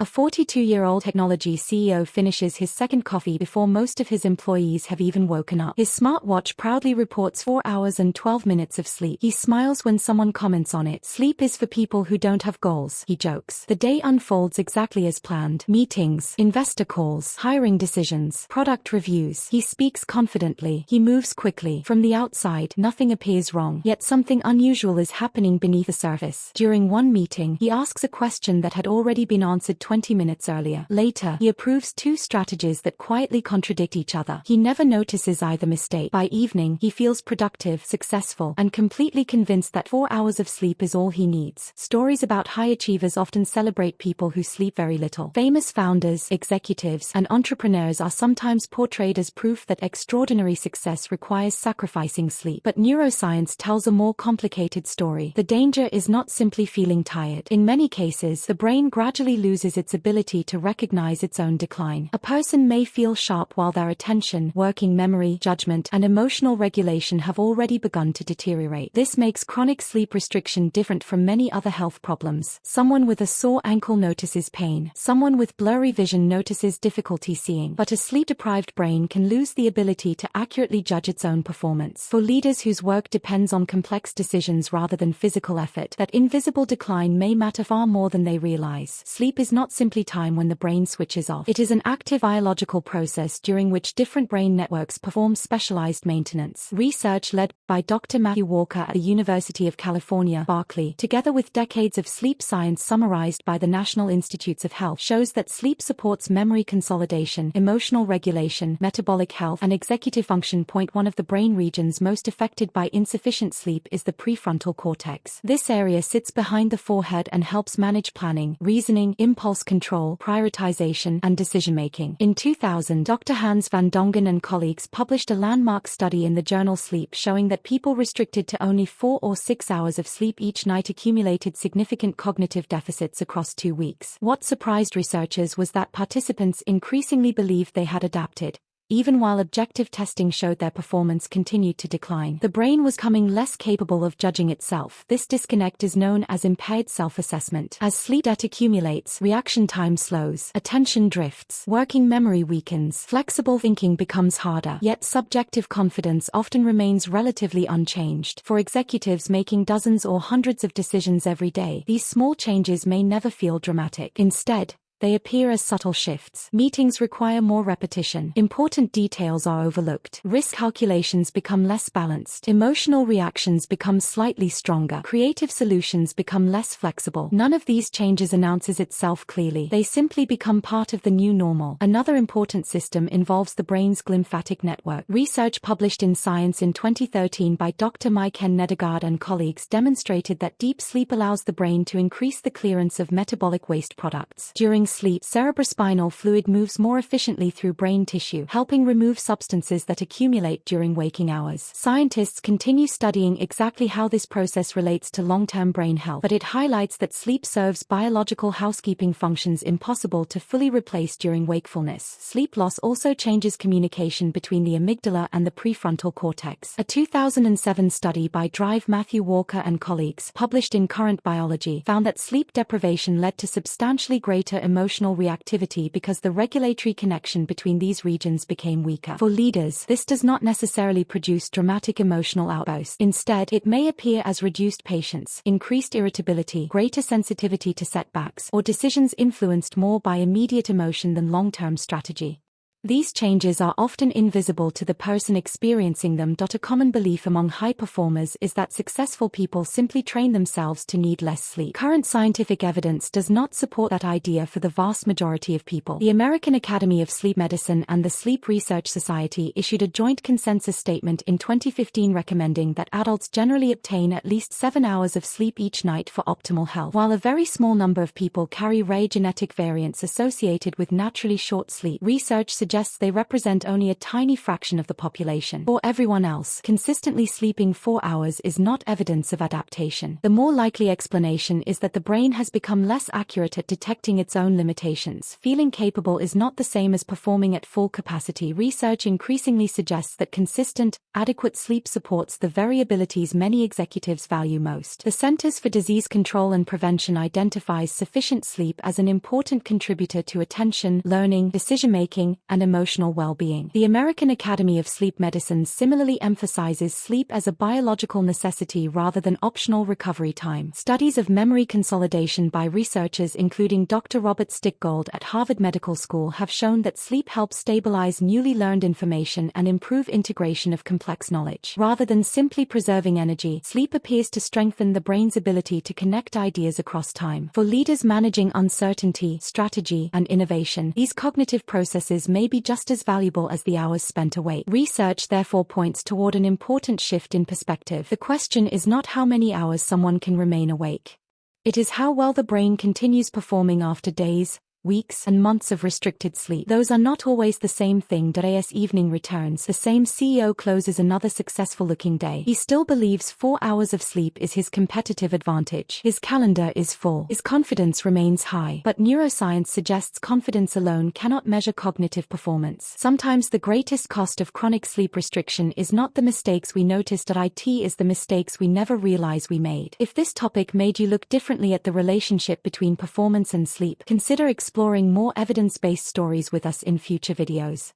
A 42-year-old technology CEO finishes his second coffee before most of his employees have even woken up. His smartwatch proudly reports 4 hours and 12 minutes of sleep. He smiles when someone comments on it. Sleep is for people who don't have goals, he jokes. The day unfolds exactly as planned. Meetings, investor calls, hiring decisions, product reviews. He speaks confidently. He moves quickly. From the outside, nothing appears wrong. Yet something unusual is happening beneath the surface. During one meeting, he asks a question that had already been answered 20 minutes earlier. Later, he approves 2 strategies that quietly contradict each other. He never notices either mistake. By evening, he feels productive, successful, and completely convinced that 4 hours of sleep is all he needs. Stories about high achievers often celebrate people who sleep very little. Famous founders, executives, and entrepreneurs are sometimes portrayed as proof that extraordinary success requires sacrificing sleep. But neuroscience tells a more complicated story. The danger is not simply feeling tired. In many cases, the brain gradually loses its ability to recognize its own decline. A person may feel sharp while their attention, working memory, judgment, and emotional regulation have already begun to deteriorate. This makes chronic sleep restriction different from many other health problems. Someone with a sore ankle notices pain. Someone with blurry vision notices difficulty seeing. But a sleep-deprived brain can lose the ability to accurately judge its own performance. For leaders whose work depends on complex decisions rather than physical effort, that invisible decline may matter far more than they realize. Sleep is not simply time when the brain switches off. It is an active biological process during which different brain networks perform specialized maintenance. Research led by Dr. Matthew Walker at the University of California, Berkeley, together with decades of sleep science summarized by the National Institutes of Health, shows that sleep supports memory consolidation, emotional regulation, metabolic health, and executive function. One of the brain regions most affected by insufficient sleep is the prefrontal cortex. This area sits behind the forehead and helps manage planning, reasoning, impulse control, prioritization, and decision-making. In 2000, Dr. Hans van Dongen and colleagues published a landmark study in the journal Sleep showing that people restricted to only 4 or 6 hours of sleep each night accumulated significant cognitive deficits across 2 weeks. What surprised researchers was that participants increasingly believed they had adapted. Even while objective testing showed their performance continued to decline, the brain was becoming less capable of judging itself. This disconnect is known as impaired self-assessment. As sleep debt accumulates, reaction time slows, attention drifts, working memory weakens, flexible thinking becomes harder, yet subjective confidence often remains relatively unchanged. For executives making dozens or hundreds of decisions every day, these small changes may never feel dramatic. Instead, they appear as subtle shifts. Meetings require more repetition. Important details are overlooked. Risk calculations become less balanced. Emotional reactions become slightly stronger. Creative solutions become less flexible. None of these changes announces itself clearly. They simply become part of the new normal. Another important system involves the brain's glymphatic network. Research published in Science in 2013 by Dr. Maiken Nedergaard and colleagues demonstrated that deep sleep allows the brain to increase the clearance of metabolic waste products. During sleep, cerebrospinal fluid moves more efficiently through brain tissue, helping remove substances that accumulate during waking hours. Scientists continue studying exactly how this process relates to long-term brain health, but it highlights that sleep serves biological housekeeping functions impossible to fully replace during wakefulness. Sleep loss also changes communication between the amygdala and the prefrontal cortex. A 2007 study by Drive Matthew Walker and colleagues, published in Current Biology, found that sleep deprivation led to substantially greater emotional reactivity because the regulatory connection between these regions became weaker. For leaders, this does not necessarily produce dramatic emotional outbursts. Instead, it may appear as reduced patience, increased irritability, greater sensitivity to setbacks, or decisions influenced more by immediate emotion than long-term strategy. These changes are often invisible to the person experiencing them. A common belief among high performers is that successful people simply train themselves to need less sleep. Current scientific evidence does not support that idea for the vast majority of people. The American Academy of Sleep Medicine and the Sleep Research Society issued a joint consensus statement in 2015 recommending that adults generally obtain at least 7 hours of sleep each night for optimal health. While a very small number of people carry rare genetic variants associated with naturally short sleep, research suggests suggests they represent only a tiny fraction of the population. For everyone else, consistently sleeping 4 hours is not evidence of adaptation. The more likely explanation is that the brain has become less accurate at detecting its own limitations. Feeling capable is not the same as performing at full capacity. Research increasingly suggests that consistent, adequate sleep supports the very abilities many executives value most. The Centers for Disease Control and Prevention identifies sufficient sleep as an important contributor to attention, learning, decision-making, and emotional well-being. The American Academy of Sleep Medicine similarly emphasizes sleep as a biological necessity rather than optional recovery time. Studies of memory consolidation by researchers including Dr. Robert Stickgold at Harvard Medical School have shown that sleep helps stabilize newly learned information and improve integration of complex knowledge. Rather than simply preserving energy, sleep appears to strengthen the brain's ability to connect ideas across time. For leaders managing uncertainty, strategy, and innovation, these cognitive processes may be just as valuable as the hours spent awake. Research therefore points toward an important shift in perspective. The question is not how many hours someone can remain awake. It is how well the brain continues performing after days, weeks, and months of restricted sleep. Those are not always the same thing. As evening returns, the same CEO closes another successful-looking day. He still believes 4 hours of sleep is his competitive advantage. His calendar is full. His confidence remains high. But neuroscience suggests confidence alone cannot measure cognitive performance. Sometimes the greatest cost of chronic sleep restriction is not the mistakes we noticed at IT, is the mistakes we never realize we made. If this topic made you look differently at the relationship between performance and sleep, consider exploring more evidence-based stories with us in future videos.